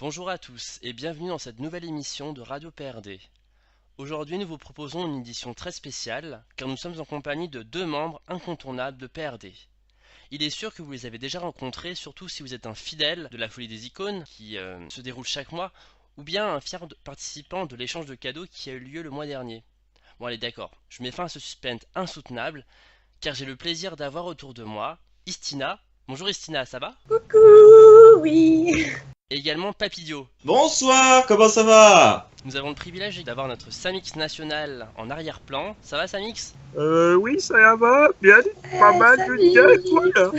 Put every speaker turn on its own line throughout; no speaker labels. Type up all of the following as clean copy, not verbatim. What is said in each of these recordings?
Bonjour à tous et bienvenue dans cette nouvelle émission de Radio PRD. Aujourd'hui nous vous proposons une édition très spéciale car nous sommes en compagnie de deux membres incontournables de PRD. Il est sûr que vous les avez déjà rencontrés, surtout si vous êtes un fidèle de la Folie des Icônes qui se déroule chaque mois, ou bien un fier participant de l'échange de cadeaux qui a eu lieu le mois dernier. Bon allez d'accord, je mets fin à ce suspense insoutenable car j'ai le plaisir d'avoir autour de moi Istina. Bonjour Istina, ça va?
Coucou, oui.
Et également Papilio.
Bonsoir, comment ça va?
Nous avons le privilège d'avoir notre Samix national en arrière-plan. Ça va Samix?
Oui, ça va, bien, pas mal, je
Samix.
dirais, toi, là.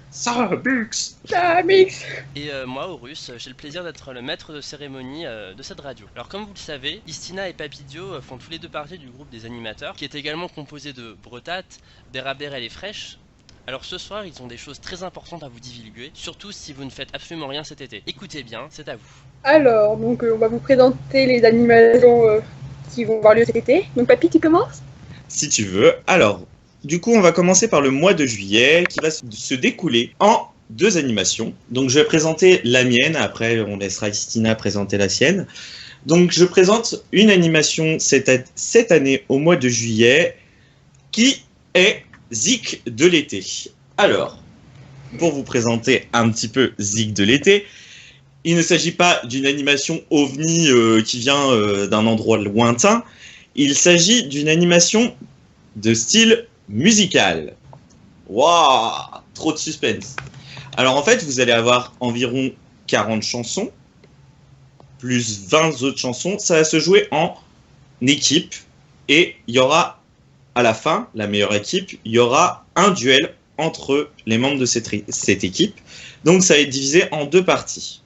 Ça, Bux.
Ça mix.
Et moi, Horus, j'ai le plaisir d'être le maître de cérémonie de cette radio. Alors comme vous le savez, Istina et Papidio font tous les deux partie du groupe des animateurs, qui est également composé de Bretat, d'Eraberel et Fresh. Alors ce soir, ils ont des choses très importantes à vous divulguer, surtout si vous ne faites absolument rien cet été. Écoutez bien, c'est à vous.
Alors, donc on va vous présenter les animations qui vont avoir lieu cet été. Donc Papy, tu commences?
Si tu veux. Alors, du coup, on va commencer par le mois de juillet qui va se découler en deux animations. Donc, je vais présenter la mienne. Après, on laissera Istina présenter la sienne. Donc, je présente une animation cette année au mois de juillet qui est Zik de l'été. Alors, pour vous présenter un petit peu Zik de l'été, il ne s'agit pas d'une animation ovni qui vient d'un endroit lointain. Il s'agit d'une animation de style musical. Waouh, trop de suspense. Alors en fait, vous allez avoir environ 40 chansons, plus 20 autres chansons. Ça va se jouer en équipe. Et il y aura, à la fin, la meilleure équipe, il y aura un duel entre les membres de cette équipe. Donc ça va être divisé en deux parties.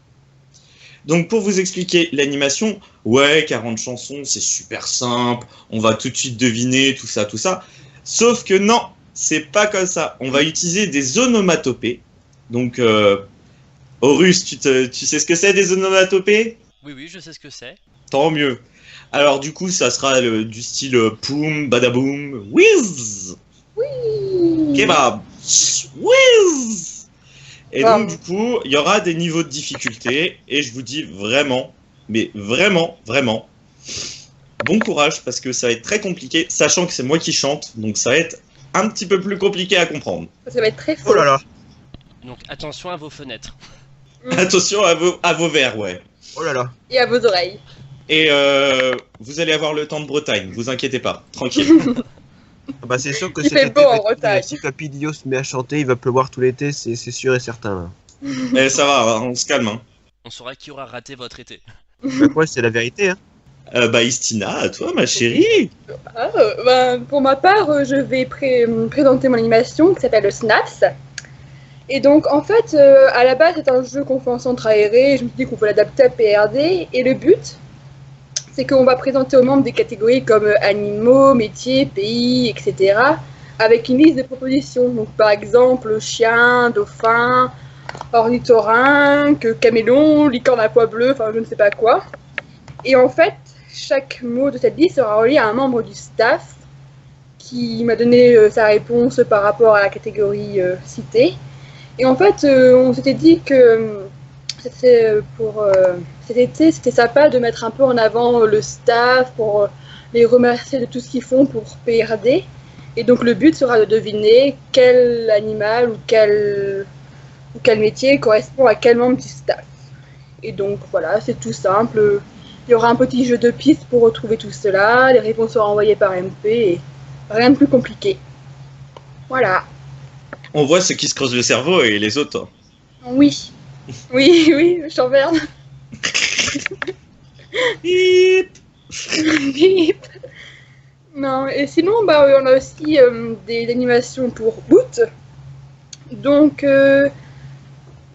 Donc pour vous expliquer l'animation, ouais, 40 chansons, c'est super simple, on va tout de suite deviner, tout ça, tout ça. Sauf que non, c'est pas comme ça. On va utiliser des onomatopées. Donc, Horus, tu sais ce que c'est des onomatopées?
Oui, je sais ce que c'est.
Tant mieux. Alors du coup, ça sera du style poum, badaboum, whiz,
Oui.
kebab, whiz. Et
Wow.
donc, du coup, il y aura des niveaux de difficulté. Et je vous dis vraiment, mais vraiment, vraiment, bon courage parce que ça va être très compliqué, sachant que c'est moi qui chante. Donc, ça va être un petit peu plus compliqué à comprendre.
Ça va être très fort.
Oh là là,
Donc attention à vos fenêtres.
Attention à vos verres, ouais.
oh là là.
Et à vos oreilles.
Et vous allez avoir le temps de Bretagne, vous inquiétez pas, tranquille.
Ah bah c'est sûr que
Il
cet
fait
été,
beau en Bretagne.
si Papy Dio se met à chanter, il va pleuvoir tout l'été, c'est sûr et certain. Là.
Et ça va, on se calme. Hein.
On saura qui aura raté votre été.
Bah quoi, c'est la vérité, hein.
Bah, Istina, à toi, ma chérie.
Ah, pour ma part, je vais présenter mon animation qui s'appelle le Snaps. Et donc, en fait, à la base, c'est un jeu qu'on fait en centre aéré. Je me suis dit qu'on peut l'adapter à PRD. Et le but, c'est qu'on va présenter aux membres des catégories comme animaux, métiers, pays, etc. avec une liste de propositions. Donc, par exemple, chien, dauphin, ornithorynque, camélon, licorne à pois bleu, enfin, je ne sais pas quoi. Et en fait, chaque mot de cette liste sera relié à un membre du staff qui m'a donné sa réponse par rapport à la catégorie citée. Et en fait, on s'était dit que pour cet été, c'était sympa de mettre un peu en avant le staff pour les remercier de tout ce qu'ils font pour PRD. Et donc le but sera de deviner quel animal ou quel métier correspond à quel membre du staff. Et donc voilà, c'est tout simple. Il y aura un petit jeu de pistes pour retrouver tout cela. Les réponses seront envoyées par MP et rien de plus compliqué. Voilà.
On voit ceux qui se creusent le cerveau et les autres.
Oui. Oui, je t'emmerde.
Bip.
Bip. Non, et sinon, on a aussi des animations pour août. Donc,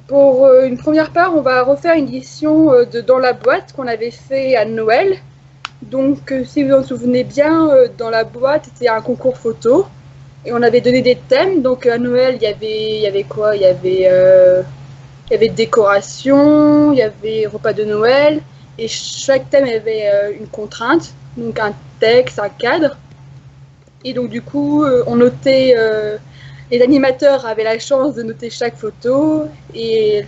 pour une première part, on va refaire une édition de Dans la boîte qu'on avait fait à Noël. Donc, si vous en souvenez bien, dans la boîte, c'était un concours photo. Et on avait donné des thèmes. Donc, à Noël, il y avait quoi? Il y avait décoration, il y avait repas de Noël. Et chaque thème avait une contrainte. Donc, un texte, un cadre. Et donc, du coup, on notait... les animateurs avaient la chance de noter chaque photo et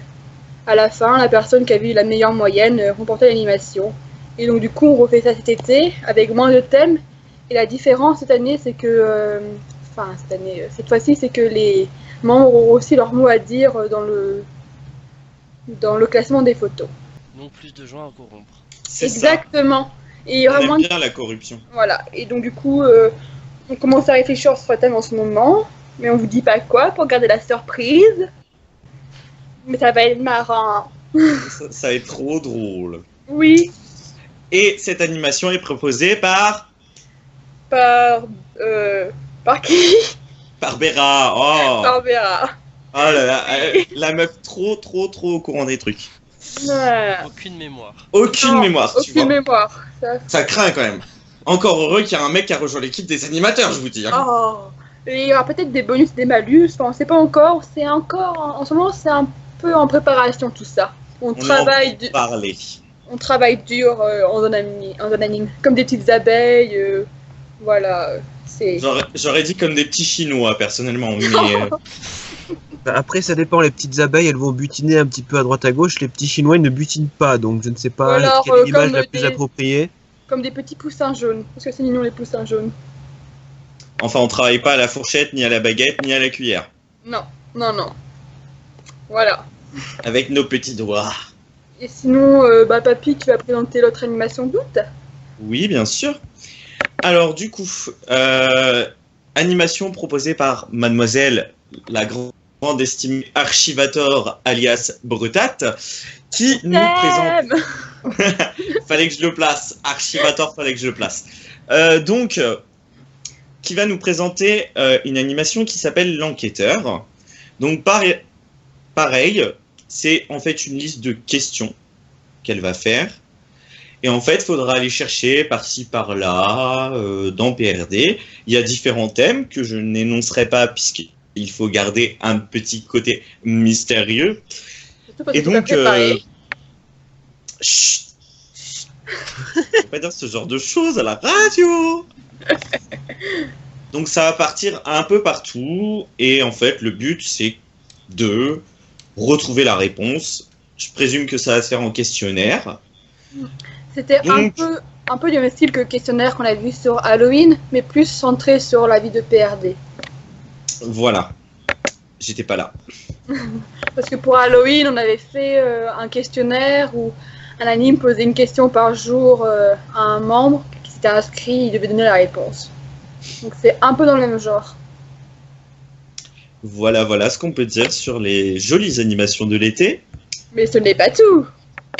à la fin, la personne qui a vu la meilleure moyenne remportait l'animation. Et donc du coup, on refait ça cet été avec moins de thèmes. Et la différence cette année, c'est que, cette fois-ci, c'est que les membres auront aussi leur mot à dire dans le classement des photos.
Donc plus de gens à corrompre.
C'est
Exactement. Et il y
ça.
aura
On
moins
aime
de...
bien la corruption.
Voilà. Et donc du coup, on commence à réfléchir sur ce thème en ce moment, mais on vous dit pas quoi pour garder la surprise. Mais ça va être marrant.
Ça va être trop drôle.
Oui.
Et cette animation est proposée par
Par qui?
par Béra. Oh,
Par Béra.
oh là là, la meuf trop au courant des trucs.
Ouais.
Aucune mémoire.
Aucune
Non,
mémoire, tu
aucune
vois.
mémoire.
Ça craint quand même. Encore heureux qu'il y a un mec qui a rejoint l'équipe des animateurs, je vous dis. Hein.
Oh. Et il y aura peut-être des bonus, des malus. Enfin, on sait pas encore. C'est encore. En ce moment, c'est un peu en préparation tout ça. On travaille dur en zone anime. Comme des petites abeilles. Voilà. C'est.
J'aurais dit comme des petits Chinois, personnellement. Mais
Bah, après, ça dépend. Les petites abeilles, elles vont butiner un petit peu à droite à gauche. Les petits chinois, ils ne butinent pas. Donc, je ne sais pas
alors,
quelle est l'image
comme
la plus
des-
appropriée.
Comme des petits poussins jaunes. Parce que c'est mignon les poussins jaunes.
enfin, on travaille pas à la fourchette, ni à la baguette, ni à la cuillère.
Non. Voilà.
Avec nos petits doigts.
Et sinon, Papy, tu vas présenter l'autre animation d'août.
Oui, bien sûr. Alors, du coup, animation proposée par Mademoiselle, la grande estimée Archivator alias Brutat, qui nous présente. Fallait que je le place. Archivator, fallait que je le place. Qui va nous présenter une animation qui s'appelle L'Enquêteur. Donc, pareil, c'est en fait une liste de questions qu'elle va faire. Et en fait, il faudra aller chercher par-ci, par-là, dans PRD. Il y a différents thèmes que je n'énoncerai pas puisqu'il faut garder un petit côté mystérieux.
Surtout parce
Et
que tu vas
donc,
préparer.
chut, faut pas dire ce genre de choses à la radio. Donc ça va partir un peu partout. Et en fait, le but, c'est de retrouver la réponse. Je présume que ça va se faire en questionnaire.
C'était
Donc-
un peu du même style que le questionnaire qu'on a vu sur Halloween, mais plus centré sur la vie de PRD.
Voilà. J'étais pas là.
Parce que pour Halloween, on avait fait un questionnaire où un anime posait une question par jour à un membre qui s'était inscrit, il devait donner la réponse. Donc c'est un peu dans le même genre.
Voilà ce qu'on peut dire sur les jolies animations de l'été.
Mais ce n'est pas tout.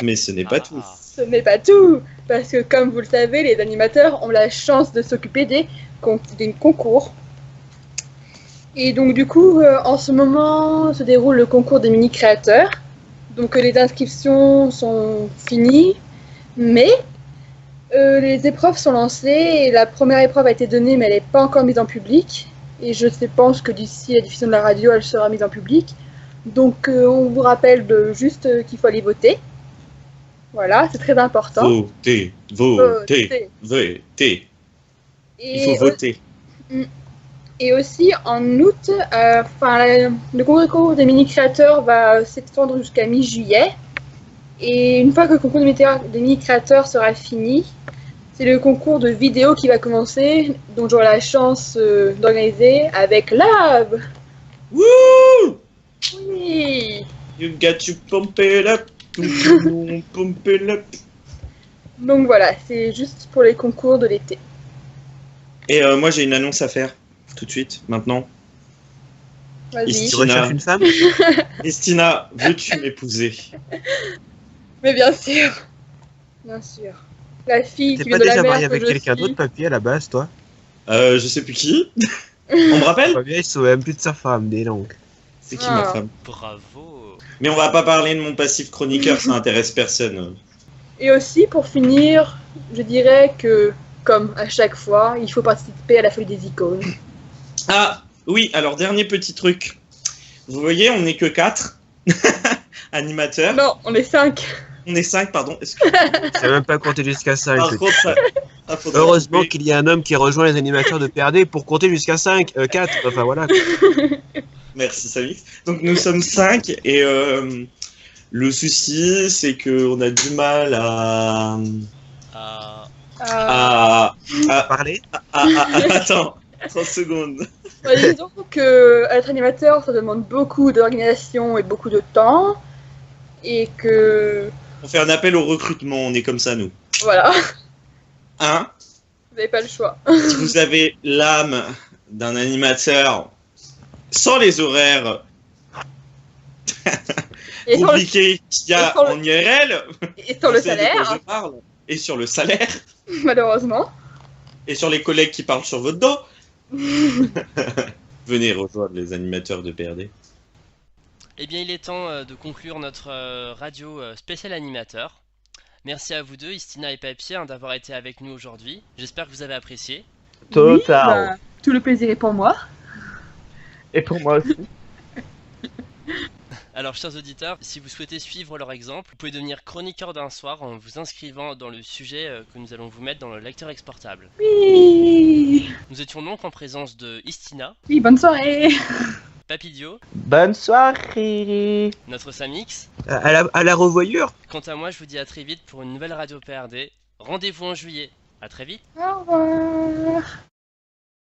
Mais ce n'est pas tout.
Ce n'est pas tout. Parce que comme vous le savez, les animateurs ont la chance de s'occuper des concours. Et donc du coup, en ce moment se déroule le concours des mini-créateurs. Donc les inscriptions sont finies, mais les épreuves sont lancées et la première épreuve a été donnée, mais elle n'est pas encore mise en public. Et je pense que d'ici la diffusion de la radio, elle sera mise en public. Donc on vous rappelle juste qu'il faut aller voter. Voilà, c'est très important.
Voter.
Et
Il faut voter.
Et aussi en août, le concours des mini-créateurs va s'étendre jusqu'à mi-juillet. Et une fois que le concours des mini-créateurs sera fini, c'est le concours de vidéo qui va commencer, dont j'aurai la chance d'organiser avec Lab.
Woo!
Oui.
You got to pump it up. Pump it up.
Donc voilà, c'est juste pour les concours de l'été.
Et moi, j'ai une annonce à faire. Tout de suite, maintenant.
Vas-y.
Ici.
Tu recherches une femme?
Estina, veux-tu m'épouser?
Mais bien sûr. Bien sûr. La fille
T'es
qui
pas
vient de la
déjà
mer
marié
que
avec
je
quelqu'un
suis.
d'autre, Papy, à la base, toi?
Je sais plus qui. On me rappelle?
Pas bien, il se souvient même plus de sa femme, dis donc.
C'est qui ma
Ah.
femme?
Bravo.
Mais on va pas parler de mon passif chroniqueur, ça intéresse personne.
Et aussi, pour finir, je dirais que, comme à chaque fois, il faut participer à la feuille des icônes.
Ah, oui, alors dernier petit truc. Vous voyez, on n'est que 4 animateurs.
Non, on est 5.
On est 5, pardon. Excusez-moi.
C'est même pas compter jusqu'à 5.
Par contre, ça faudrait
Heureusement
couper.
qu'il y a un homme qui rejoint les animateurs de PRD pour compter jusqu'à 5, 4, enfin voilà.
Merci Samix. Donc nous sommes 5 et Le souci, c'est qu'on a du mal à...
Parler.
Attends, 30 secondes.
Disons que être animateur, ça demande beaucoup d'organisation et beaucoup de temps. Et que...
On fait un appel au recrutement, on est comme ça, nous.
Voilà,
Hein?
vous n'avez pas le choix.
Si vous avez l'âme d'un animateur sans les horaires
Et sans le,
compliqués qu'il y a
et sans le-
en IRL,
et sans le
vous savez de quoi
salaire,
je parle, et sur le salaire,
malheureusement.
et sur les collègues qui parlent sur votre dos, venez rejoindre les animateurs de PRD.
Eh bien, il est temps de conclure notre radio spécial animateur. Merci à vous deux, Istina et Papier, d'avoir été avec nous aujourd'hui. J'espère que vous avez apprécié.
Total.
Oui, bah, tout le plaisir est pour moi.
Et pour moi aussi.
Alors, chers auditeurs, si vous souhaitez suivre leur exemple, vous pouvez devenir chroniqueur d'un soir en vous inscrivant dans le sujet que nous allons vous mettre dans le lecteur exportable.
Oui,
Nous étions donc en présence de Istina,
oui, bonne soirée.
Papidio,
Bonne soirée.
notre Samix.
À la revoyure.
Quant à moi, je vous dis à très vite pour une nouvelle radio PRD. Rendez-vous en juillet. À très vite.
Au revoir.